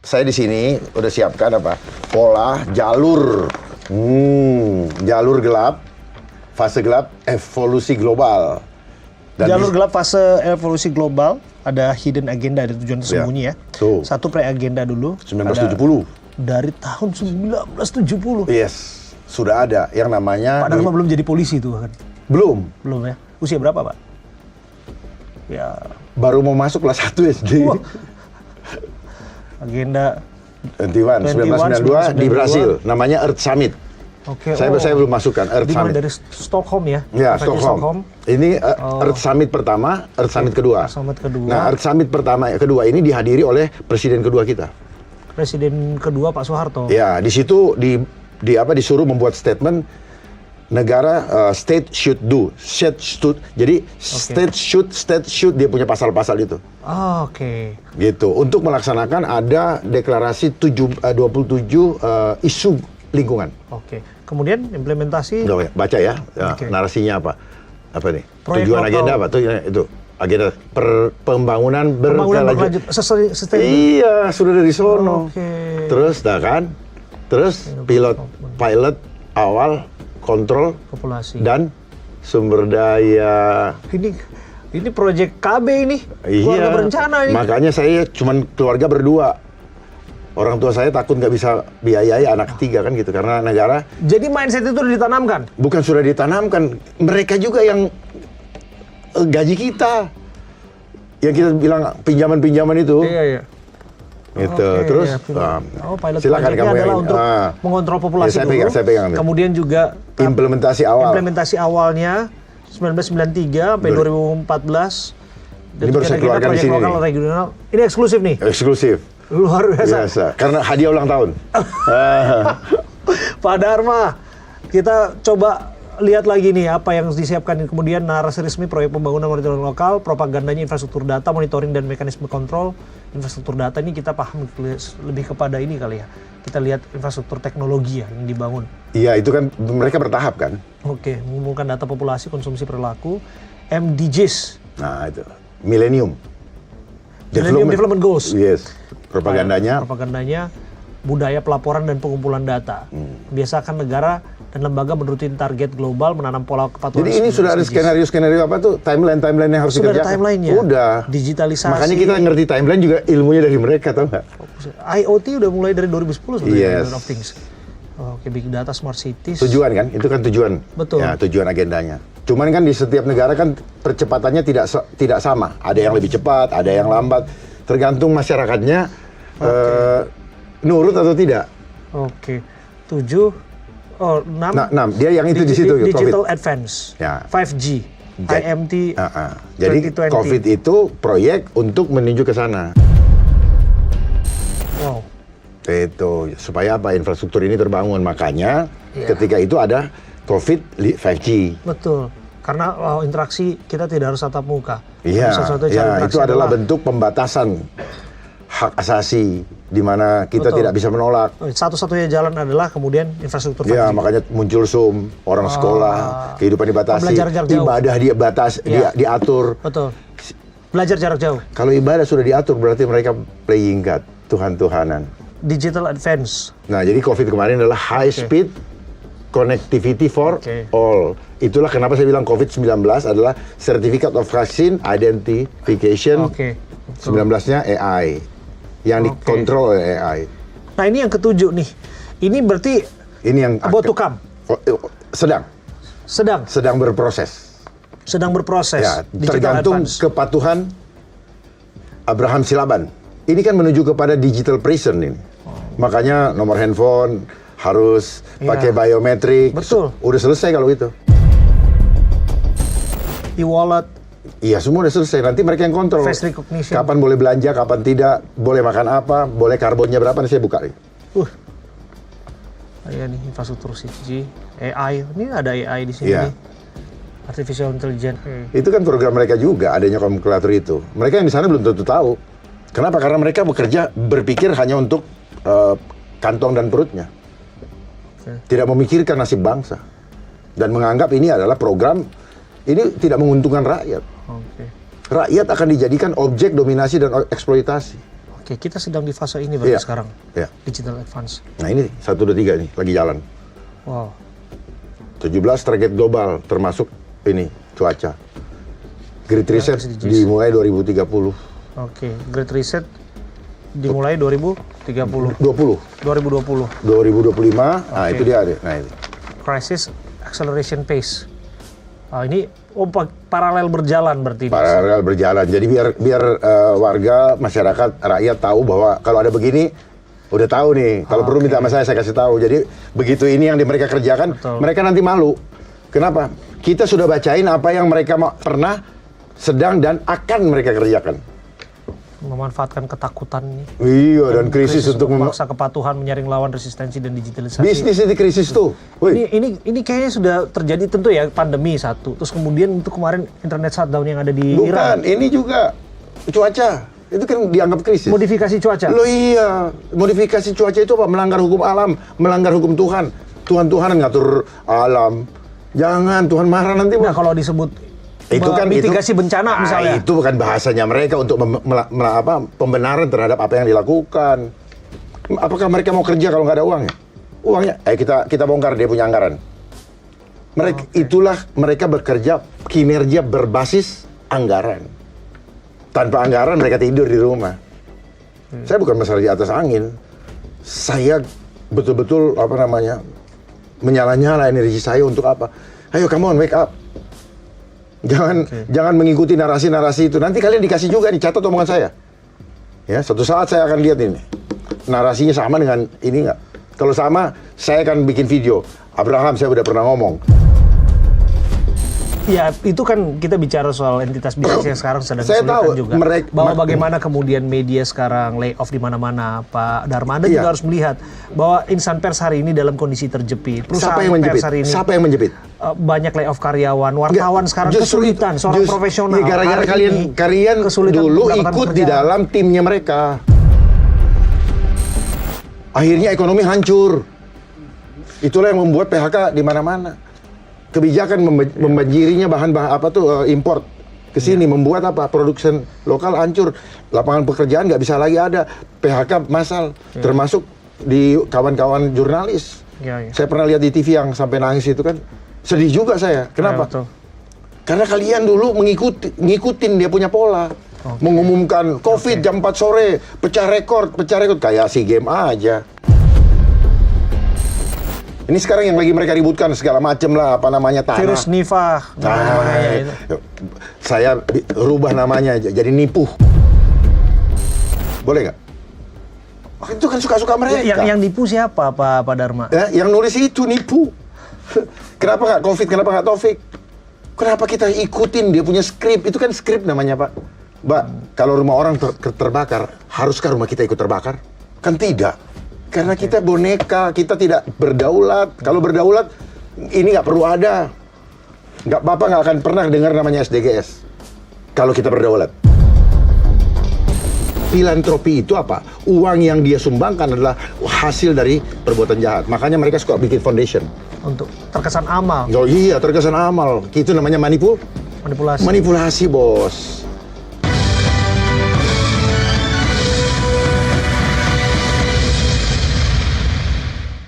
saya di sini udah siapkan apa? Pola jalur. Jalur gelap, fase gelap, evolusi global. Dan jalur gelap fase evolusi global, ada hidden agenda, ada tujuan tersembunyi ya. Tuh. Satu pre-agenda dulu. 1970. Dari tahun 1970. Yes, sudah ada yang namanya... Padahal belum jadi polisi tuh kan? Belum. Belum ya? Usia berapa, Pak? Ya... Baru mau masuk kelas 1 SD. Wah. Agenda 21, 1992 di Brasil, namanya Earth Summit. Oke. Saya belum masukkan Earth Summit. Dari Stockholm ya? Ya, Stockholm. Ini Earth Summit pertama, Earth Summit kedua. Summit kedua. Nah, Earth Summit kedua ini dihadiri oleh presiden kedua kita. Presiden kedua Pak Soeharto. Ya, di situ disuruh membuat statement negara state should do, jadi state should dia punya pasal-pasal itu. Oke. Gitu. Untuk melaksanakan ada deklarasi 27 isu lingkungan. Oke. Kemudian implementasi. Udah, baca ya, narasinya apa? Apa nih? Proyek Tujuan lokal. agenda apa tuh? Itu agenda pembangunan berkelanjutan. Iya, sudah dari sono. Oke. Terus, terus pilot awal, kontrol populasi dan sumber daya. Ini proyek KB ini. Keluarga berencana ini. Makanya saya cuman keluarga berdua. Orang tua saya takut nggak bisa biayai anak ketiga kan gitu, karena negara. Jadi mindset itu sudah ditanamkan? Bukan sudah ditanamkan, mereka juga yang gaji kita. Yang kita bilang pinjaman-pinjaman itu. Iya. Gitu. Oke, terus ya, pilot silakan kamu adalah yang untuk mengontrol populasi ya, dulu. saya pegang. Kemudian juga implementasi awalnya 1993 sampai 2014. Ini baru saya keluarkan di sini. Lokal, regional. Ini eksklusif nih. Eksklusif. Luar biasa. Karena hadiah ulang tahun. Pak Dharma, kita coba lihat lagi nih apa yang disiapkan. Kemudian narasi resmi proyek pembangunan monitoring lokal, propagandanya infrastruktur data, monitoring dan mekanisme kontrol. Infrastruktur data ini kita paham lebih kepada ini kali ya. Kita lihat infrastruktur teknologi ya yang dibangun. Iya, itu kan mereka bertahap kan. Oke, mengumpulkan data populasi, konsumsi perilaku, MDGs. Nah, itu. Millennium Development Goals. Yes. Propagandanya budaya pelaporan dan pengumpulan data. Biasakan negara dan lembaga menurutin target global, menanam pola kepatuhan. Jadi ini sudah ada skenario-skenario apa tuh, timeline yang harus dikerjakan. Sudah ada timeline-nya. Udah. Digitalisasi. Makanya kita ngerti timeline juga ilmunya dari mereka, tau nggak? IoT udah mulai dari 2010 sebenarnya. Yes. Internet of Things. Oke, big data, smart cities. Tujuan kan, itu kan tujuan. Betul. Ya, tujuan agendanya. Cuman kan di setiap negara kan percepatannya tidak sama. Ada yang lebih cepat, ada yang lambat. Tergantung masyarakatnya nurut atau tidak. Oke. 6. Nah, dia yang itu di situ. Digital COVID. Advance. Ya. 5G. IMT. Jadi 2020. COVID itu proyek untuk menuju ke sana. Wow. Itu supaya apa, infrastruktur ini terbangun. Makanya ketika itu ada COVID 5G. Betul. Karena interaksi kita tidak harus tatap muka. Iya, itu adalah bentuk pembatasan hak asasi di mana kita tidak bisa menolak. Satu-satunya jalan adalah kemudian infrastruktur 5G. Ya, makanya muncul Zoom, orang sekolah, kehidupan dibatasi, ibadah diatur. Betul. Belajar jarak jauh. Kalau ibadah sudah diatur berarti mereka playing God, Tuhan-Tuhanan. Digital advance. Nah, jadi COVID kemarin adalah high speed connectivity for all. Itulah kenapa saya bilang COVID-19 adalah Certificate of Vaccine Identification. 19-nya AI. Yang dikontrol oleh AI. Nah, ini yang ketujuh nih. Ini berarti about to come. Sedang berproses. Ya, tergantung kepatuhan Abraham Silaban. Ini kan menuju kepada digital prison ini. Makanya nomor handphone harus pakai biometrik. Betul. Udah selesai kalau itu. E-wallet. Iya, semua udah selesai. Nanti mereka yang kontrol. Face recognition. Kapan boleh belanja, kapan tidak, boleh makan apa, boleh karbonnya berapa, nanti saya buka. Iya nih, infrastruktur 6G, AI. Ini ada AI di sini nih. Artificial Intelligence. Itu kan program mereka juga, adanya kalkulator itu. Mereka yang di sana belum tentu tahu. Kenapa? Karena mereka berpikir hanya untuk kantong dan perutnya. Tidak memikirkan nasib bangsa. Dan menganggap ini adalah program, ini tidak menguntungkan rakyat. Rakyat akan dijadikan objek dominasi dan eksploitasi. Oke, kita sedang di fase ini berarti Iya. sekarang. Ya. Digital advance. Nah ini 1, 2, 3 nih lagi jalan. Wow. 17 target global termasuk ini cuaca. Great Reset SDGs. dimulai 2030. Oke, Great Reset dimulai 2030. 2020. 2025, nah itu dia. Nah ini. Crisis Acceleration Pace. Ini paralel berjalan berarti. Paralel berjalan. Jadi biar warga, masyarakat, rakyat tahu bahwa kalau ada begini, udah tahu nih. Kalau perlu minta sama saya kasih tahu. Jadi begitu ini yang mereka kerjakan, Betul. mereka nanti malu. Kenapa? Kita sudah bacain apa yang mereka pernah, sedang, dan akan mereka kerjakan. Memanfaatkan ketakutan ini. Iya, dan krisis untuk memaksa kepatuhan, menyaring lawan resistensi dan digitalisasi. bisnis ini krisis tuh. Woi. Ini kayaknya sudah terjadi tentu ya, pandemi satu. Terus kemudian untuk kemarin internet shutdown yang ada di Iran. Bukan, ini juga cuaca. Itu kan dianggap krisis. Modifikasi cuaca. Loh iya, modifikasi cuaca itu apa? Melanggar hukum alam, melanggar hukum Tuhan. Tuhan ngatur alam. Jangan, Tuhan marah nanti. Nah, kalau disebut Itu kan mitigasi bencana misalnya. Itu bukan bahasanya mereka untuk pembenaran terhadap apa yang dilakukan. Apakah mereka mau kerja kalau nggak ada uangnya? Uangnya, kita bongkar dia punya anggaran. Itulah mereka bekerja kinerja berbasis anggaran. Tanpa anggaran mereka tidur di rumah. Saya bukan masalah di atas angin. Saya betul-betul menyala-nyala energi saya untuk apa? Ayo, come on, wake up. Jangan mengikuti narasi-narasi itu. Nanti kalian dikasih juga nih, catat omongan saya. Ya, suatu saat saya akan lihat ini. Narasinya sama dengan ini nggak? Kalau sama, saya akan bikin video. Abraham, saya udah pernah ngomong. Ya, itu kan kita bicara soal entitas bisnis yang sekarang sedang Saya kesulitan tahu, juga. Bahwa bagaimana kemudian media sekarang layoff di mana-mana, Pak Dharma. Anda juga harus melihat bahwa insan pers hari ini dalam kondisi terjepit. Siapa yang menjepit? Siapa yang menjepit? Banyak layoff karyawan, wartawan sekarang kesulitan. Seorang profesional. Gara-gara kalian dulu ikut di dalam timnya mereka. Akhirnya ekonomi hancur. Itulah yang membuat PHK di mana-mana. Kebijakan membanjirinya bahan-bahan import ke sini, membuat produksi lokal hancur, lapangan pekerjaan nggak bisa lagi ada, PHK massal, termasuk di kawan-kawan jurnalis. Saya pernah lihat di TV yang sampai nangis itu kan, sedih juga saya. Kenapa? Karena kalian dulu ngikutin dia punya pola, mengumumkan COVID jam 4 sore, pecah rekor kayak SEA Games aja. Ini sekarang yang lagi mereka ributkan segala macam lah, tanah. Virus Nipah. Saya rubah namanya jadi Nipuh. Boleh nggak? Itu kan suka-suka mereka. Yang nipu siapa, Pak Dharma? Yang nulis itu nipu. Kenapa nggak COVID? Kenapa nggak Taufik? Kenapa kita ikutin dia punya skrip? Itu kan skrip namanya, Pak. Mbak, kalau rumah orang terbakar, haruskah rumah kita ikut terbakar? Kan tidak. Karena kita boneka, kita tidak berdaulat. Kalau berdaulat, ini nggak perlu ada. Bapak nggak akan pernah dengar namanya SDGs. Kalau kita berdaulat. Filantropi itu apa? Uang yang dia sumbangkan adalah hasil dari perbuatan jahat. Makanya mereka suka bikin foundation. Untuk terkesan amal. Oh iya, terkesan amal. Itu namanya manipulasi. Manipulasi. Manipulasi, bos.